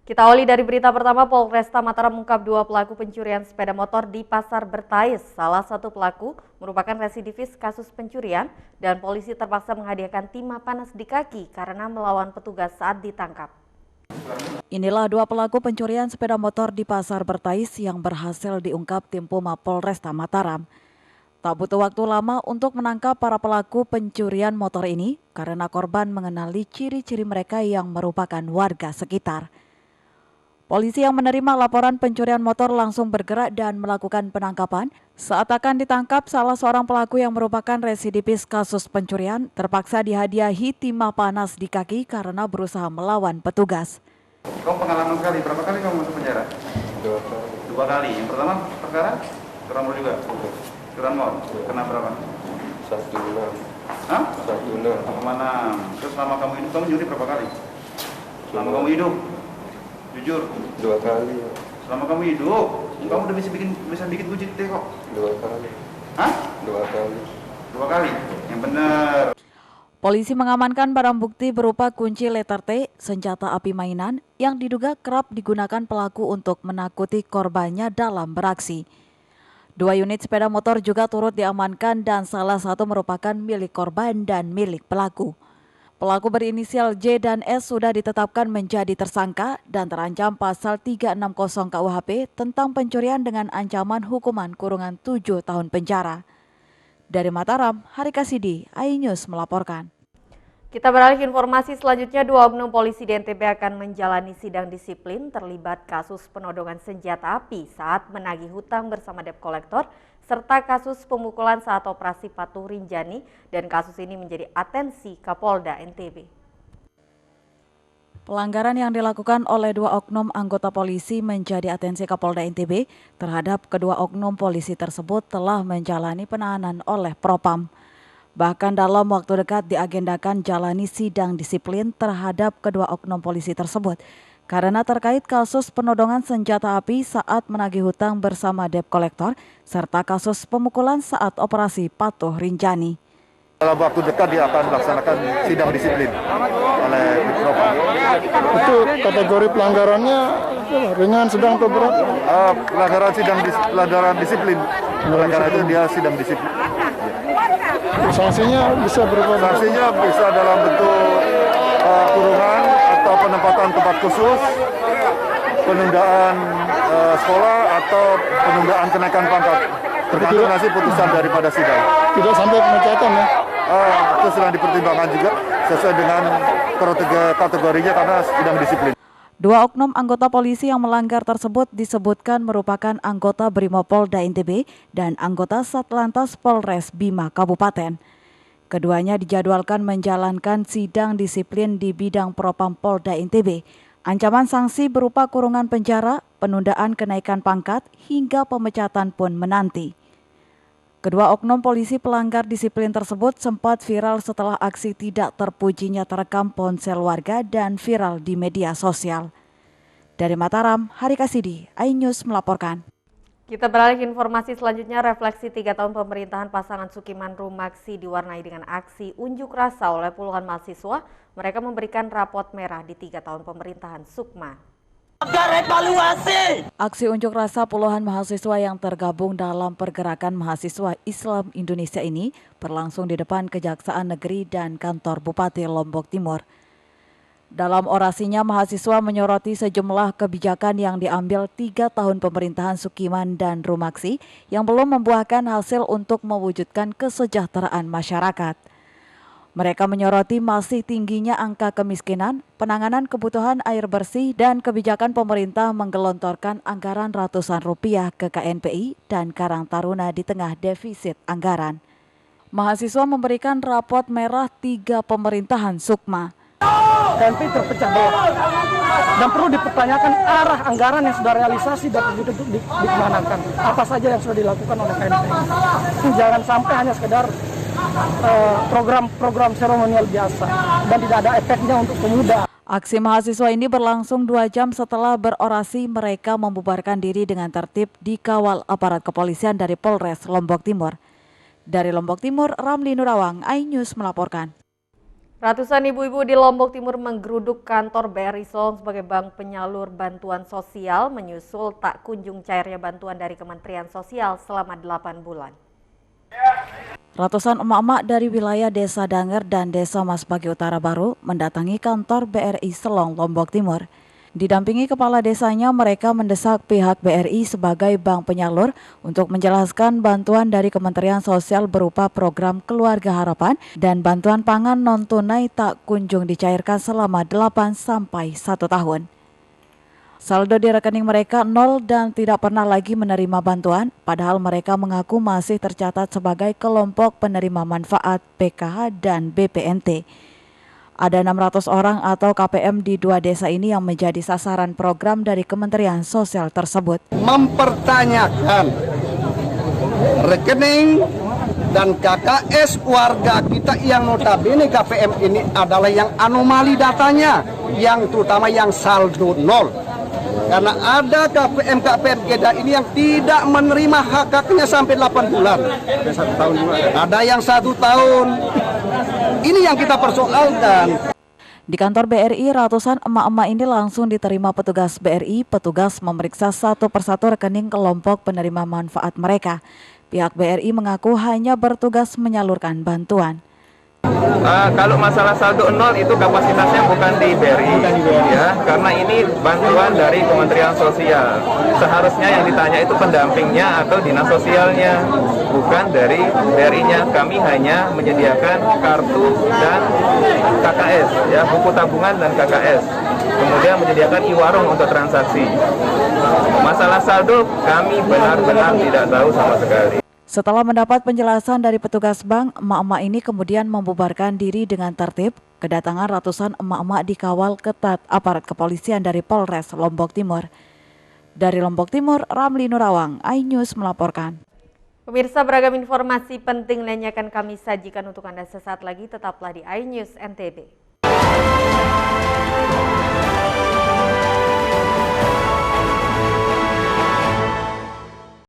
Kita awali dari berita pertama, Polresta Mataram mengungkap 2 pelaku pencurian sepeda motor di Pasar Bertais. Salah satu pelaku merupakan residivis kasus pencurian dan polisi terpaksa menghadiahkan timah panas di kaki karena melawan petugas saat ditangkap. Inilah 2 pelaku pencurian sepeda motor di Pasar Bertais yang berhasil diungkap tim Puma Polresta Mataram. Tak butuh waktu lama untuk menangkap para pelaku pencurian motor ini karena korban mengenali ciri-ciri mereka yang merupakan warga sekitar. Polisi yang menerima laporan pencurian motor langsung bergerak dan melakukan penangkapan. Saat akan ditangkap, salah seorang pelaku yang merupakan residivis kasus pencurian terpaksa dihadiahi timah panas di kaki karena berusaha melawan petugas. Kamu pengalaman sekali, berapa kali kamu masuk penjara? 2 kali. 2 kali. Yang pertama perkara curanmor juga? Curanmor. Kena berapa? 1,6. Hah? 1,6. Mana? Terus selama kamu hidup, kamu nyuri berapa kali? Selama kamu hidup? Jujur. 2 kali. Selama kamu hidup, kamu udah bisa bikin bucit deh kok. 2 kali. Hah? 2 kali. 2 kali. Yang benar. Polisi mengamankan barang bukti berupa kunci letter T, senjata api mainan yang diduga kerap digunakan pelaku untuk menakuti korbannya dalam beraksi. 2 unit sepeda motor juga turut diamankan dan salah satu merupakan milik korban dan milik pelaku. Pelaku berinisial J dan S sudah ditetapkan menjadi tersangka dan terancam pasal 360 KUHP tentang pencurian dengan ancaman hukuman kurungan 7 tahun penjara. Dari Mataram, Harika Sidi, iNews melaporkan. Kita beralih ke informasi selanjutnya, 2 oknum polisi di NTB akan menjalani sidang disiplin terlibat kasus penodongan senjata api saat menagih hutang bersama debt collector, serta kasus pemukulan saat operasi Patuh Rinjani, dan kasus ini menjadi atensi Kapolda NTB. Pelanggaran yang dilakukan oleh 2 oknum anggota polisi menjadi atensi Kapolda NTB terhadap kedua oknum polisi tersebut telah menjalani penahanan oleh Propam. Bahkan dalam waktu dekat diagendakan jalani sidang disiplin terhadap kedua oknum polisi tersebut karena terkait kasus penodongan senjata api saat menagih hutang bersama debt collector serta kasus pemukulan saat operasi Patuh Rinjani. Dalam waktu dekat dia akan melaksanakan sidang disiplin oleh Propam. Itu kategori pelanggarannya ringan, sedang atau berat? Pelanggaran disiplin. Oleh karena itu dia sidang disiplin. Sanksinya bisa berupa? Sanksinya bisa dalam bentuk kurungan atau penempatan tempat khusus, penundaan sekolah atau penundaan kenaikan pangkat. Tergantung hasil putusan daripada sidang. Tidak sampai pemecatan ya? Itu sedang dipertimbangkan juga sesuai dengan kategorinya karena sidang disiplin. 2 oknum anggota polisi yang melanggar tersebut disebutkan merupakan anggota Brimopolda NTB dan anggota Satlantas Polres Bima Kabupaten. Keduanya dijadwalkan menjalankan sidang disiplin di bidang Propam Polda NTB. Ancaman sanksi berupa kurungan penjara, penundaan kenaikan pangkat, hingga pemecatan pun menanti. Kedua oknum polisi pelanggar disiplin tersebut sempat viral setelah aksi tidak terpujinya terekam ponsel warga dan viral di media sosial. Dari Mataram, Harika Sidi, iNews melaporkan. Kita beralih ke informasi selanjutnya, refleksi 3 tahun pemerintahan pasangan Sukiman Rumaksi diwarnai dengan aksi unjuk rasa oleh puluhan mahasiswa. Mereka memberikan rapot merah di 3 tahun pemerintahan Sukma. Aksi unjuk rasa puluhan mahasiswa yang tergabung dalam pergerakan mahasiswa Islam Indonesia ini berlangsung di depan Kejaksaan Negeri dan kantor Bupati Lombok Timur. Dalam orasinya, mahasiswa menyoroti sejumlah kebijakan yang diambil 3 tahun pemerintahan Sukiman dan Rumaksi yang belum membuahkan hasil untuk mewujudkan kesejahteraan masyarakat. Mereka menyoroti masih tingginya angka kemiskinan, penanganan kebutuhan air bersih, dan kebijakan pemerintah menggelontorkan anggaran ratusan rupiah ke KNPI dan Karang Taruna di tengah defisit anggaran. Mahasiswa memberikan rapot merah 3 pemerintahan Sukma. KNPI terpecah belah dan perlu dipertanyakan arah anggaran yang sudah realisasi dan dikemanakan. Apa saja yang sudah dilakukan oleh KNPI. Jangan sampai hanya sekedar program seremonial biasa dan tidak ada efeknya untuk pemuda. Aksi mahasiswa ini berlangsung 2 jam setelah berorasi. Mereka membubarkan diri dengan tertib dikawal aparat kepolisian dari Polres Lombok Timur. Dari Lombok Timur, Ramli Nurawang, iNews melaporkan. Ratusan ibu-ibu di Lombok Timur menggeruduk kantor BRI Solong sebagai bank penyalur bantuan sosial menyusul tak kunjung cairnya bantuan dari Kementerian Sosial selama 8 bulan. Ratusan emak-emak dari wilayah Desa Danger dan Desa Masbagi Utara Baru mendatangi kantor BRI Selong, Lombok Timur. Didampingi kepala desanya, mereka mendesak pihak BRI sebagai bank penyalur untuk menjelaskan bantuan dari Kementerian Sosial berupa program Keluarga Harapan dan bantuan pangan non-tunai tak kunjung dicairkan selama 8 sampai 1 tahun. Saldo di rekening mereka nol dan tidak pernah lagi menerima bantuan, padahal mereka mengaku masih tercatat sebagai kelompok penerima manfaat PKH dan BPNT. Ada 600 orang atau KPM di 2 desa ini yang menjadi sasaran program dari Kementerian Sosial tersebut. Mempertanyakan rekening dan KKS warga kita yang notabene KPM ini adalah yang anomali datanya, yang terutama yang saldo nol. Karena ada KPM kita ini yang tidak menerima hak-haknya sampai 8 bulan. Ada yang 1 tahun. Ini yang kita persoalkan. Di kantor BRI, ratusan emak-emak ini langsung diterima petugas BRI. Petugas memeriksa satu persatu rekening kelompok penerima manfaat mereka. Pihak BRI mengaku hanya bertugas menyalurkan bantuan. Kalau masalah saldo nol itu kapasitasnya bukan di BRI, ya, karena ini bantuan dari Kementerian Sosial. Seharusnya yang ditanya itu pendampingnya atau dinas sosialnya, bukan dari BRI-nya. Kami hanya menyediakan kartu dan KKS, ya, buku tabungan dan KKS. Kemudian menyediakan e-warung untuk transaksi. Masalah saldo kami benar-benar tidak tahu sama sekali. Setelah mendapat penjelasan dari petugas bank, emak-emak ini kemudian membubarkan diri dengan tertib. Kedatangan ratusan emak-emak dikawal ketat aparat kepolisian dari Polres Lombok Timur. Dari Lombok Timur, Ramli Nurawang, iNews melaporkan. Pemirsa, beragam informasi penting lainnya akan kami sajikan untuk Anda sesaat lagi. Tetaplah di iNews NTB.